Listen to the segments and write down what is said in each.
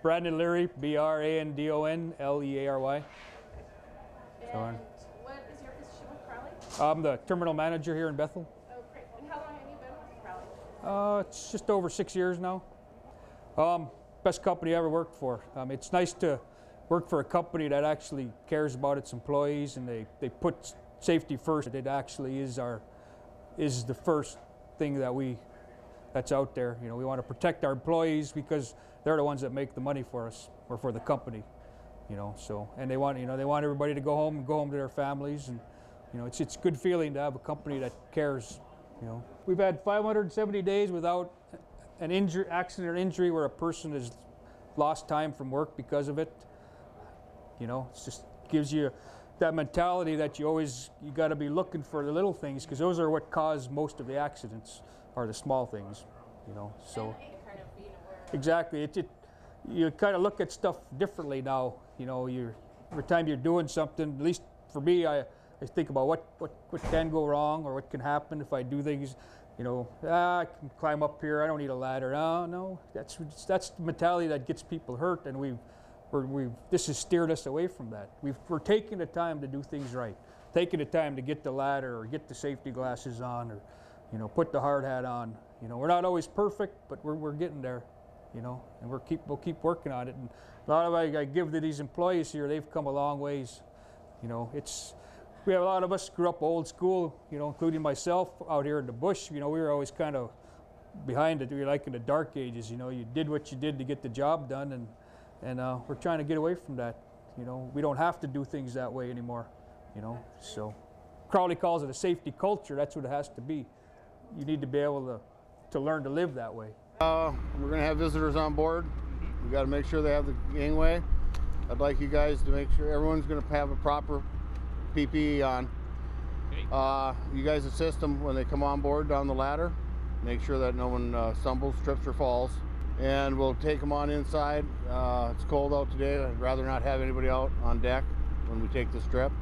Brandon Leary, Brandonleary. And what is your position with Crowley? I'm the terminal manager here in Bethel. Oh, great. And how long have you been with Crowley? It's just over 6 years now. Best company I ever worked for. It's nice to work for a company that actually cares about its employees, and they put safety first. It actually is the first thing that's out there. You know, we want to protect our employees because they're the ones that make the money for us or for the company. You know, so, and they want everybody to go home to their families, and you know, it's a good feeling to have a company that cares. You know, we've had 570 days without an accident or injury where a person has lost time from work because of it. You know, it just gives you that mentality that you got to be looking for the little things, because those are what cause most of the accidents, are the small things. You know, so And kind of being aware. exactly, you kind of look at stuff differently now. You know, every time you're doing something, at least for me, I think about what can go wrong or what can happen if I do things. You know, I can climb up here. I don't need a ladder. No, that's the mentality that gets people hurt, and this has steered us away from that. We're taking the time to do things right, taking the time to get the ladder or get the safety glasses on, or you know, put the hard hat on. You know, we're not always perfect, but we're getting there. You know, and we'll keep working on it. And a lot of I give to these employees here, they've come a long ways. You know, we have a lot of us grew up old school, you know, including myself out here in the bush. You know, we were always kind of behind it. We were like in the dark ages. You know, you did what you did to get the job done, and we're trying to get away from that. You know, we don't have to do things that way anymore. You know, so Crowley calls it a safety culture. That's what it has to be. You need to be able to learn to live that way. We're going to have visitors on board. We got to make sure they have the gangway. I'd like you guys to make sure everyone's going to have a proper PPE on. You guys assist them when they come on board down the ladder. Make sure that no one stumbles, trips, or falls. And we'll take them on inside. It's cold out today. I'd rather not have anybody out on deck when we take this trip.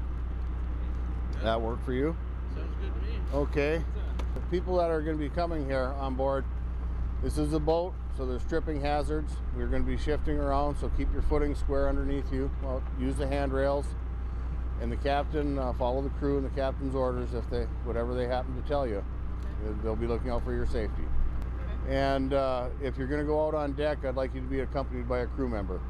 That work for you? Sounds good to me. Okay. The people that are going to be coming here on board, this is a boat, so there's tripping hazards. We're going to be shifting around, so keep your footing square underneath you. Well, use the handrails, and the captain, follow the crew and the captain's orders whatever they happen to tell you. They'll be looking out for your safety. And if you're going to go out on deck, I'd like you to be accompanied by a crew member.